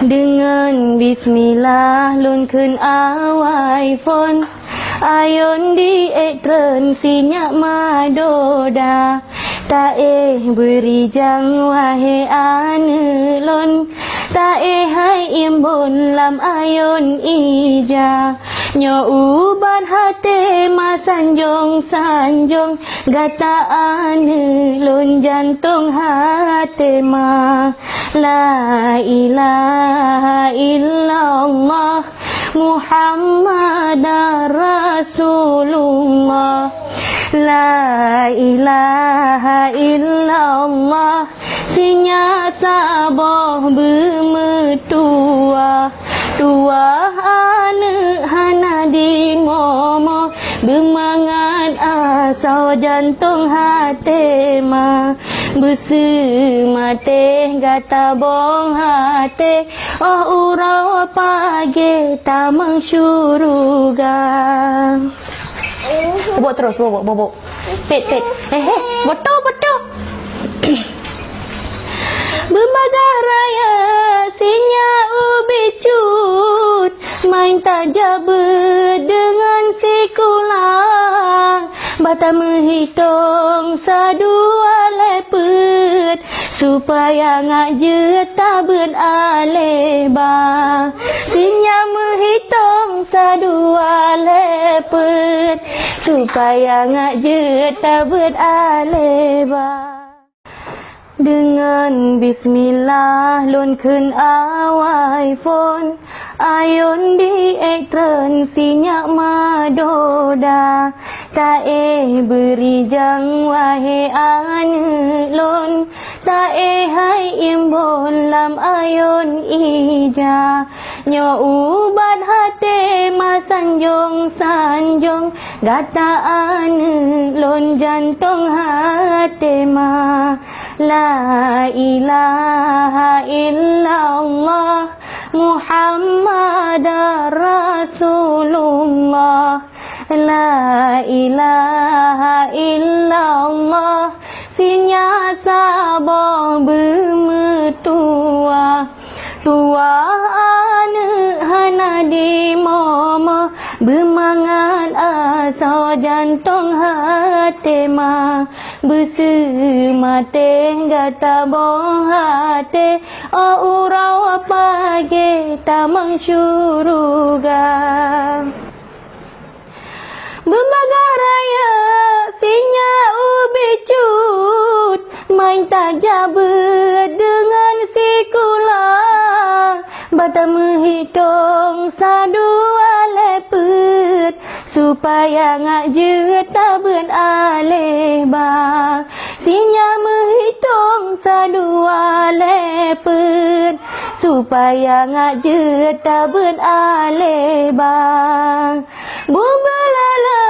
Dengan bismillah lunkun awai fon ayon di etren sinyak madoda tae beri jang wahe anelon tae hai imbon lam ayon ija nyo uban hate masanjong sanjong gata anelon jantung hate ma la ilaha illallah Muhammadar Rasulullah La ilaha illallah Sinya saboh bermetua Tua anak hana di momo Bermangat asal jantung hati ma Bersemate gata bong hati Oh urau pagi tamang syuruga Bobok terus, bobok Pet Betul Bermadah raya Sinya ubi cut Main tajab dengan sikulang Bata menghitung Sadua lepet Supaya ngak jeta beraleba Sinya menghitung Sadua lepet Supaya ngak jeta beraleba Dengan bismillah lunkun awai fon ayon di etren sinyak madoda tae beri jang wahe anelon tae hai imbon lam ayon ija nyo ubat hate masanjong sanjong gata anelon jantung hate ma La ilaha illallah Muhammadar Rasulullah La ilaha illallah Sinya saboh bermetua Tua anak hana di momo Bermangat asal jantung hati ma Bersemate gata bong hati Oh urau pagi tamang syuruga Berbagai raya Sinya ubi cut Main tajab dengan sikulang Bata menghitung Sadua lepet Supaya ngak jeta beraleba Sinya menghitung Sadua lepet Supaya ngak jeta beraleba Bubalala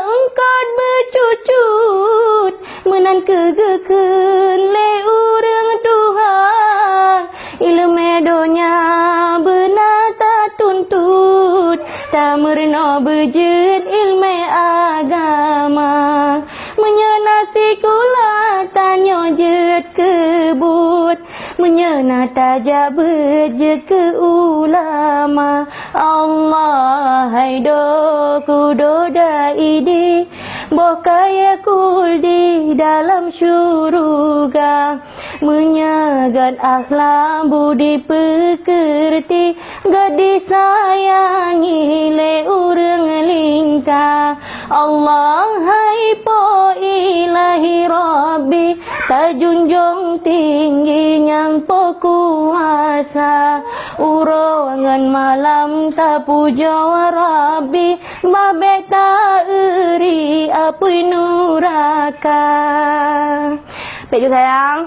engkau bercucut Menan kegeken le urang Tuhan Ilmu donya benata tuntut Tak merno berjed ilmu agama Menyenasi kula tanyo jed kebut Menyena tajak berjed ke ulama Allah haido kudoda idi Bokaya kul di dalam syuruga Menyagat akhlak budi pekerti Gadis sayangi le urang lingkah Allah hai po ilahi rabbi Tajunjung tinggi yang po kuasa Urongan malam tak puja rabbi Babe tak eri apui nuraka Pek juga sayang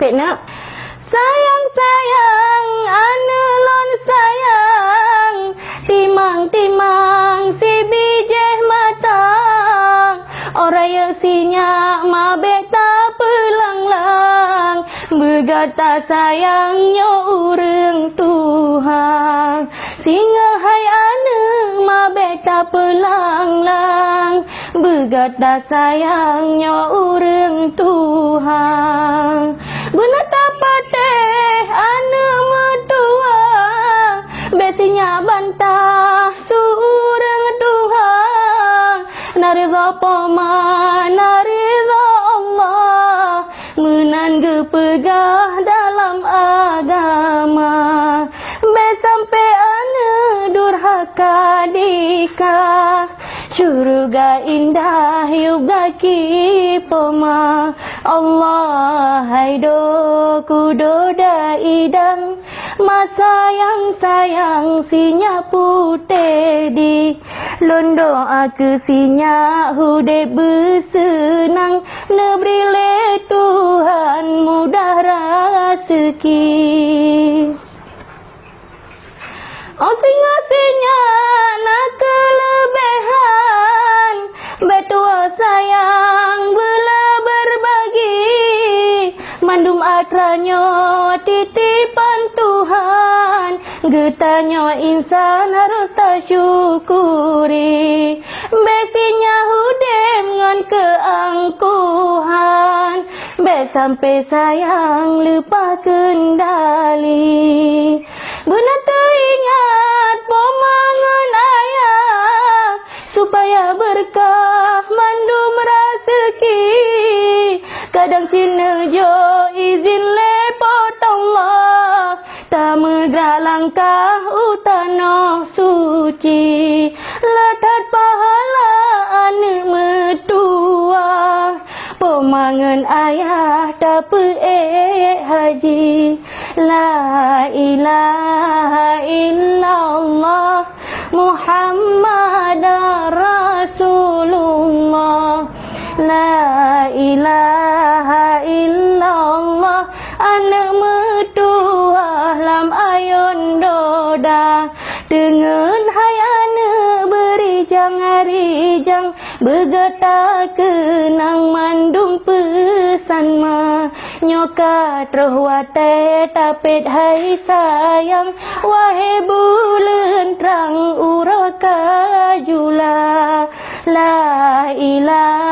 Pek nak Sayang anelon sayang Timang si bijeh matang Oraya sinya mabek tak pelanglang Bergata sayangnya urang Tuhan Singa hai anak mabek tak pelanglang Bergata sayangnya urang Tuhan Benar tak pateh anak mertua Besinya bantah surang Tuhan, nariza poma nariza Allah, menangga pegah dalam agama. Sampai ana durhaka dikah, syurga indah juga kipoma. Allah haido kudoda idang, masa yang sayang sinya putih di londo aku sinya hude bersenang, nebrile Tuhan mudah rezeki. Osing-osingnya nak kelebihan, betua sayang bela berbagi, mandum akranyo titipan Tuhan, getanya insan harus tersyukuri. Besinya hudem ngan keangkuhan, sampai sayang lupa kendali. Benar teringat pemangan ayah, supaya berkah mandum rezeki. Kadang sina jo izin lepot Allah, tak megrak langkah utana suci. Letak pahala anak metua, pemangan ayah tak haji. La ilaha illallah Muhammad Rasulullah. La ilaha illallah anak metua lam ayun doda. Dengan hai anak berijang arijang, bergetar kenang mandum pesan ma. Nyoka terwate tapet hai sayang, wahai bulan terang uraka jula. La ilaha